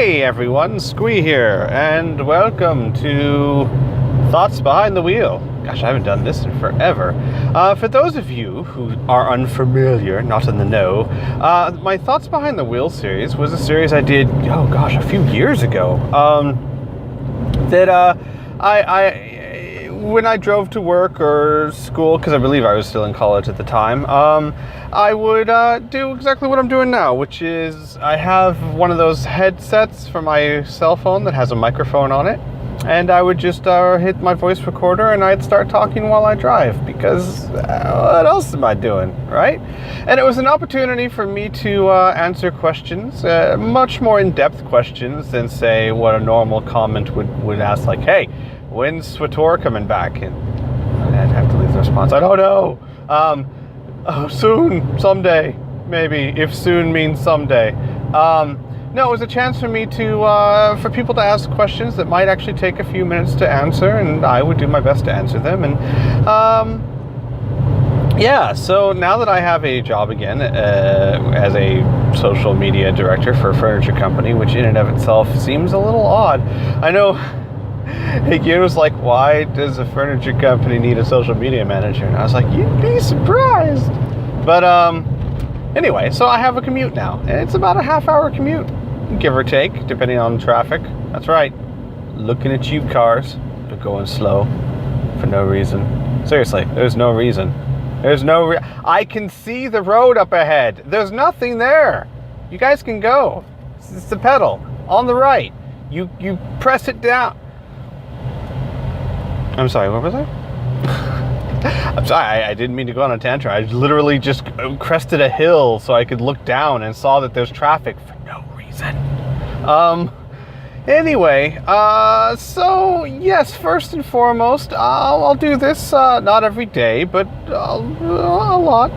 Hey everyone, Squee here, and welcome to Thoughts Behind the Wheel. Gosh, I haven't done this in forever. For those of you who are unfamiliar, not in the know, my Thoughts Behind the Wheel series was a series I did, a few years ago. When I drove to work or school, because I believe I was still in college at the time, I would do exactly what I'm doing now, which is I have one of those headsets for my cell phone that has a microphone on it, and I would just hit my voice recorder and I'd start talking while I drive, because what else am I doing, right? And it was an opportunity for me to answer questions, much more in-depth questions than, say, what a normal comment would ask, like, hey, when's SWTOR coming back? And I'd have to leave the response, I don't know. Soon, someday, maybe, if soon means someday. No, it was a chance for me to, for people to ask questions that might actually take a few minutes to answer, and I would do my best to answer them. And yeah, so now that I have a job again as a social media director for a furniture company, which in and of itself seems a little odd. I know Higgy was like, why does a furniture company need a social media manager? And I was like, you'd be surprised. But anyway, so I have a commute now, and it's about a half-hour commute, give or take, depending on traffic. That's right, looking at you cars, but going slow for no reason. Seriously, there's no reason. I can see the road up ahead. There's nothing there. You guys can go. It's the pedal on the right. You press it down. I'm sorry, what was I? I'm sorry, I didn't mean to go on a tantrum. I literally just crested a hill so I could look down and saw that there's traffic for no reason. Anyway, so yes, first and foremost, I'll do this, not every day, but a lot,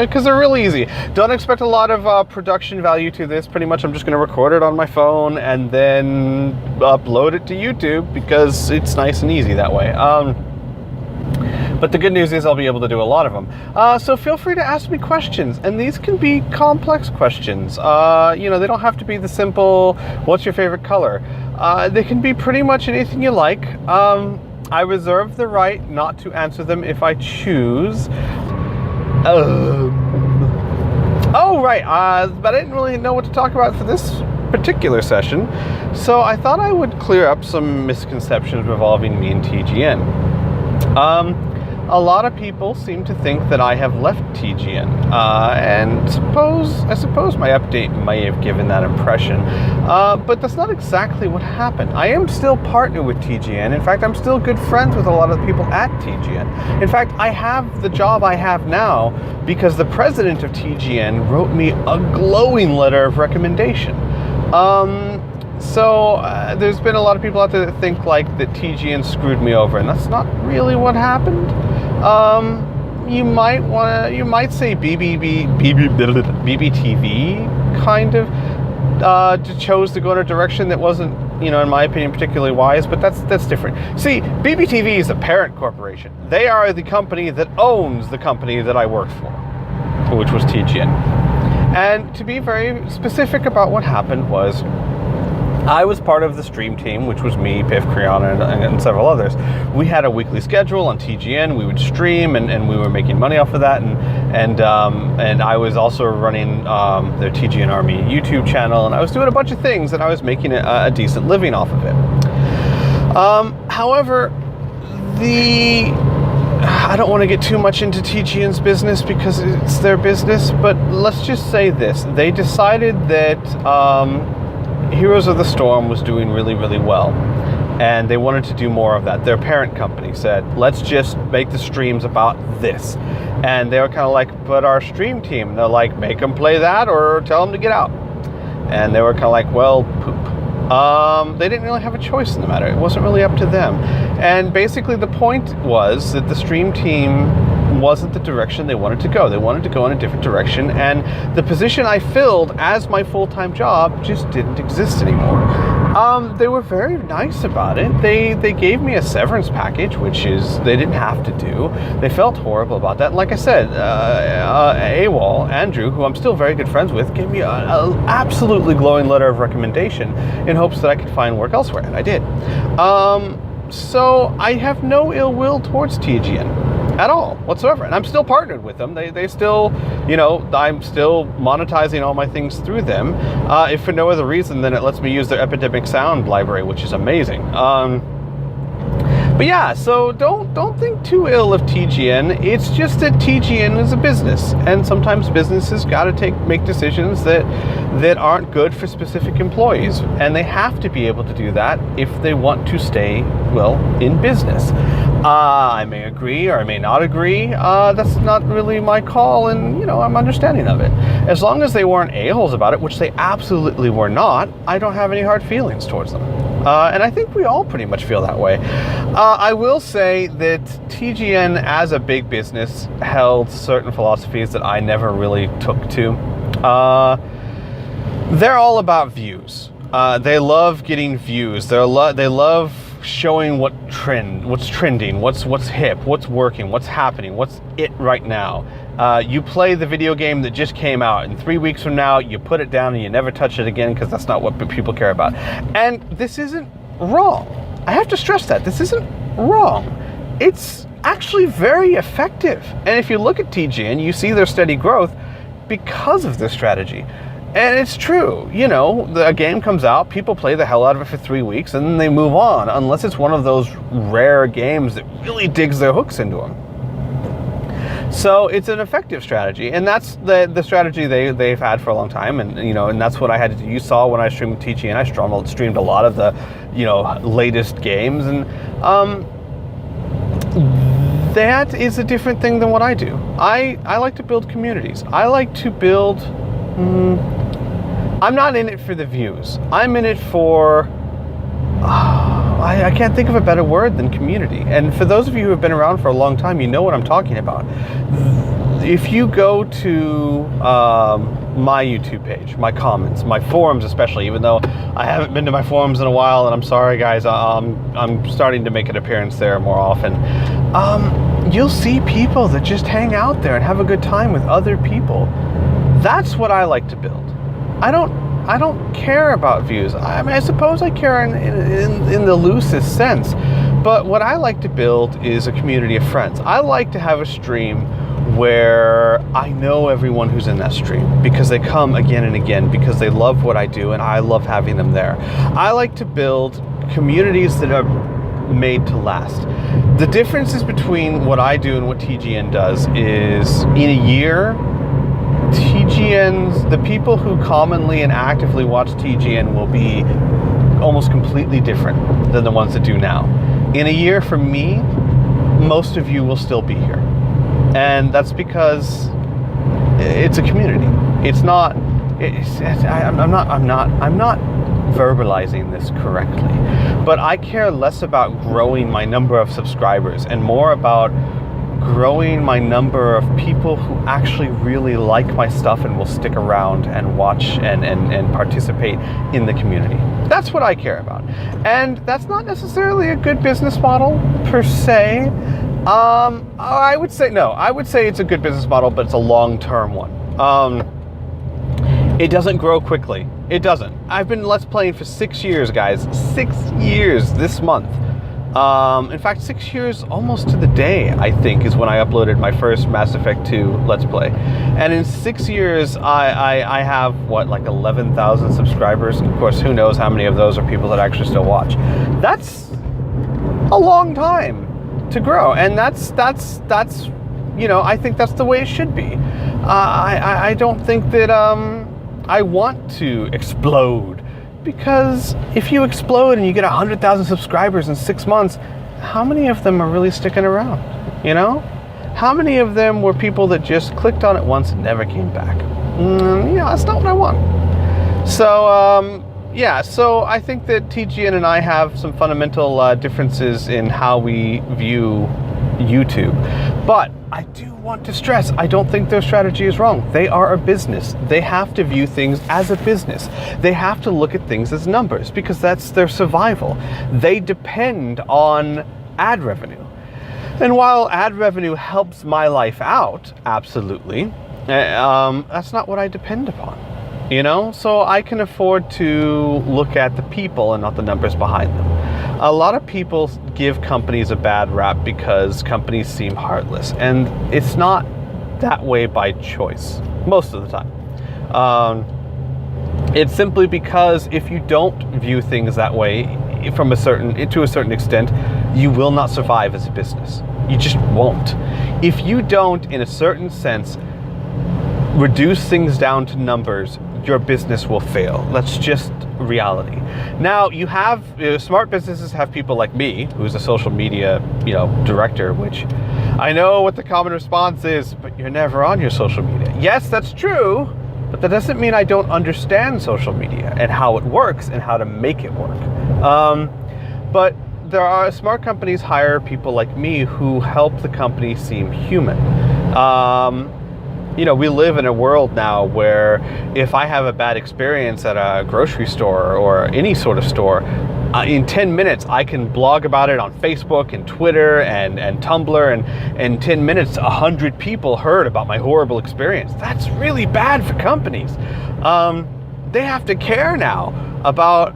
because they're really easy. Don't expect a lot of production value to this. Pretty much I'm just going to record it on my phone and then upload it to YouTube, because it's nice and easy that way. But the good news is I'll be able to do a lot of them. So feel free to ask me questions, and these can be complex questions. They don't have to be the simple, what's your favorite color? They can be pretty much anything you like. I reserve the right not to answer them if I choose. Oh, right, but I didn't really know what to talk about for this particular session, so I thought I would clear up some misconceptions revolving me and TGN. A lot of people seem to think that I have left TGN, and I suppose my update may have given that impression, but that's not exactly what happened. I am still partnered with TGN. In fact, I'm still good friends with a lot of the people at TGN. In fact, I have the job I have now because the president of TGN wrote me a glowing letter of recommendation. So there's been a lot of people out there that think like that TGN screwed me over, and that's not really what happened. You might say BBTV kind of chose to go in a direction that wasn't, in my opinion, particularly wise, but that's different. See, BBTV is a parent corporation. They are the company that owns the company that I worked for, which was TGN. And to be very specific about what happened was, I was part of the stream team, which was me, Piff, Kriana, and several others. We had a weekly schedule on TGN. We would stream, and we were making money off of that. And I was also running their TGN Army YouTube channel, and I was doing a bunch of things, and I was making a decent living off of it. However, I don't want to get too much into TGN's business because it's their business, but let's just say this. They decided that Heroes of the Storm was doing really, really well, and they wanted to do more of that. Their parent company said, let's just make the streams about this. And they were kind of like, but our stream team, and they're like, make them play that or tell them to get out. And they were kind of like, well, poop. They didn't really have a choice in the matter. It wasn't really up to them. And basically the point was that the stream team wasn't the direction they wanted to go. They wanted to go in a different direction, and the position I filled as my full-time job just didn't exist anymore. They were very nice about it. They gave me a severance package, which is they didn't have to do. They felt horrible about that. And like I said, AWOL, Andrew, who I'm still very good friends with, gave me an absolutely glowing letter of recommendation in hopes that I could find work elsewhere, and I did. So I have no ill will towards TGN at all whatsoever, and I'm still partnered with them. They still, I'm still monetizing all my things through them, if for no other reason than it lets me use their Epidemic Sound library, which is amazing. But yeah, so don't think too ill of TGN. It's just that TGN is a business, and sometimes businesses got to make decisions that aren't good for specific employees, and they have to be able to do that if they want to stay, well, in business. I may agree or I may not agree. That's not really my call, and I'm understanding of it. As long as they weren't a-holes about it, which they absolutely were not, I don't have any hard feelings towards them. And I think we all pretty much feel that way. I will say that TGN as a big business held certain philosophies that I never really took to. They're all about views. They love getting views. They love showing what's trending, what's hip, what's working, what's happening, what's it right now. You play the video game that just came out, and 3 weeks from now you put it down and you never touch it again because that's not what people care about. And this isn't wrong. I have to stress that. This isn't wrong. It's actually very effective. And if you look at TGN, you see their steady growth because of this strategy. And it's true, a game comes out, people play the hell out of it for 3 weeks, and then they move on, unless it's one of those rare games that really digs their hooks into them. So it's an effective strategy, and that's the strategy they've had for a long time, and that's what I had to do. You saw when I streamed TGN, I streamed a lot of the, latest games, and that is a different thing than what I do. I like to build communities. I like to build. I'm not in it for the views. I'm in it for, I can't think of a better word than community. And for those of you who have been around for a long time, you know what I'm talking about. If you go to my YouTube page, my comments, my forums especially, even though I haven't been to my forums in a while, and I'm sorry guys, I'm starting to make an appearance there more often. You'll see people that just hang out there and have a good time with other people. That's what I like to build. I don't care about views. I mean, I suppose I care in the loosest sense, but what I like to build is a community of friends. I like to have a stream where I know everyone who's in that stream because they come again and again because they love what I do and I love having them there. I like to build communities that are made to last. The differences between what I do and what TGN does is in a year, the people who commonly and actively watch TGN will be almost completely different than the ones that do now. In a year, for me, most of you will still be here. And that's because it's a community. I'm not verbalizing this correctly, but I care less about growing my number of subscribers and more about growing my number of people who actually really like my stuff and will stick around and watch and participate in the community. That's what I care about. And that's not necessarily a good business model per se. I would say it's a good business model, but it's a long-term one. It doesn't grow quickly. It doesn't. I've been Let's Playing for 6 years, guys. 6 years this month. In fact, 6 years almost to the day, I think, is when I uploaded my first Mass Effect 2 Let's Play. And in 6 years, I have, like 11,000 subscribers. And of course, who knows how many of those are people that actually still watch. That's a long time to grow. And that's I think that's the way it should be. I don't think that I want to explode. Because if you explode and you get 100,000 subscribers in 6 months, how many of them are really sticking around? How many of them were people that just clicked on it once and never came back? That's not what I want. So, so I think that TGN and I have some fundamental differences in how we view YouTube. But I do want to stress, I don't think their strategy is wrong. They are a business. They have to view things as a business. They have to look at things as numbers because that's their survival. They depend on ad revenue. And while ad revenue helps my life out, absolutely, that's not what I depend upon. So I can afford to look at the people and not the numbers behind them. A lot of people give companies a bad rap because companies seem heartless, and it's not that way by choice most of the time. It's simply because if you don't view things that way to a certain extent, you will not survive as a business. You just won't. If you don't, in a certain sense, reduce things down to numbers, your business will fail. That's just reality. Now, you have smart businesses have people like me, who's a social media, director, which I know what the common response is, but you're never on your social media. Yes, that's true, but that doesn't mean I don't understand social media and how it works and how to make it work. But there are smart companies hire people like me who help the company seem human. We live in a world now where if I have a bad experience at a grocery store or any sort of store, in 10 minutes I can blog about it on Facebook and Twitter and Tumblr, and in 10 minutes 100 people heard about my horrible experience. That's really bad for companies. They have to care now about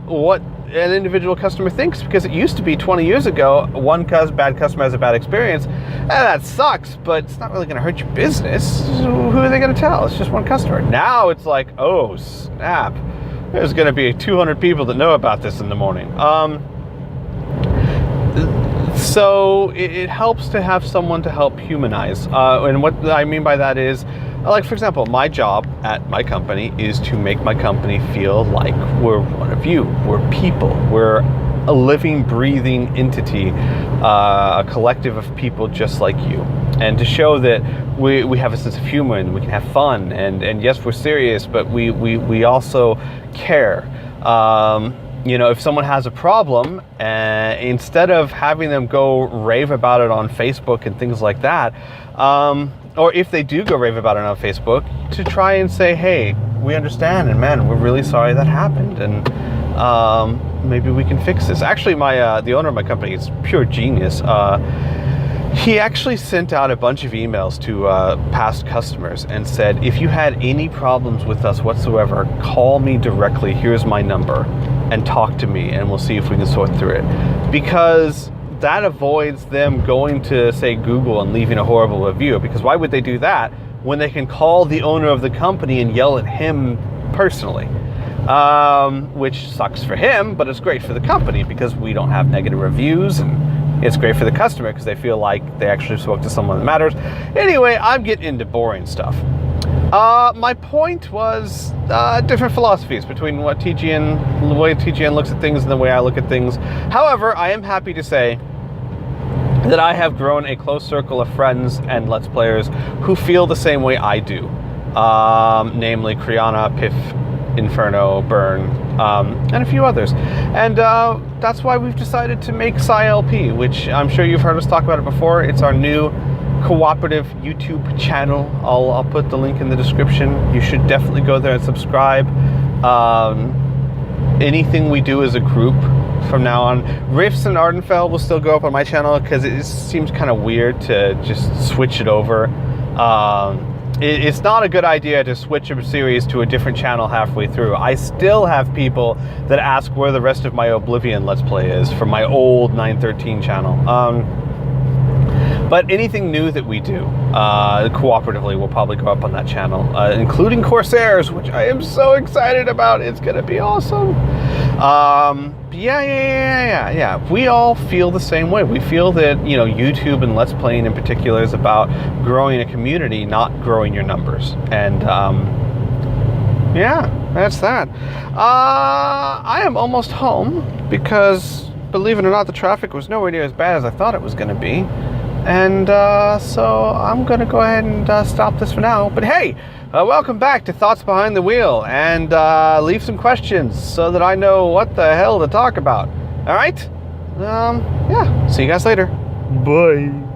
what an individual customer thinks, because it used to be 20 years ago, one bad customer has a bad experience, and that sucks, but it's not really going to hurt your business. Who are they going to tell? It's just one customer. Now it's like, oh snap, there's going to be 200 people that know about this in the morning. So it helps to have someone to help humanize. And what I mean by that is, like, for example, my job at my company is to make my company feel like we're one of you. We're people. We're a living, breathing entity, a collective of people just like you. And to show that we have a sense of humor and we can have fun. And yes, we're serious, but we also care. If someone has a problem, instead of having them go rave about it on Facebook and things like that, or if they do go rave about it on Facebook, to try and say, hey, we understand, and man, we're really sorry that happened, and maybe we can fix this. Actually, the owner of my company is pure genius. He actually sent out a bunch of emails to past customers and said, if you had any problems with us whatsoever, call me directly, here's my number, and talk to me, and we'll see if we can sort through it. Because that avoids them going to, say, Google and leaving a horrible review, because why would they do that when they can call the owner of the company and yell at him personally? Which sucks for him, but it's great for the company because we don't have negative reviews, and it's great for the customer because they feel like they actually spoke to someone that matters. Anyway, I'm getting into boring stuff. My point was different philosophies between the way TGN looks at things and the way I look at things. However, I am happy to say that I have grown a close circle of friends and Let's Players who feel the same way I do. Namely Kriana, Piff, Inferno, Burn, and a few others. And that's why we've decided to make SciLP, which I'm sure you've heard us talk about it before. It's our new cooperative YouTube channel. I'll put the link in the description. You should definitely go there and subscribe. Anything we do as a group from now on, Rifts and Ardenfell will still go up on my channel because it seems kind of weird to just switch it over. It's not a good idea to switch a series to a different channel halfway through. I still have people that ask where the rest of my Oblivion Let's Play is from my old 913 channel. But anything new that we do cooperatively will probably go up on that channel, including Corsairs, which I am so excited about. It's going to be awesome. Yeah. We all feel the same way. We feel that, YouTube and Let's Playing in particular is about growing a community, not growing your numbers. And yeah, that's that. I am almost home because, believe it or not, the traffic was nowhere near as bad as I thought it was going to be. And so I'm going to go ahead and stop this for now. But hey, welcome back to Thoughts Behind the Wheel. And leave some questions so that I know what the hell to talk about. All right? Yeah. See you guys later. Bye.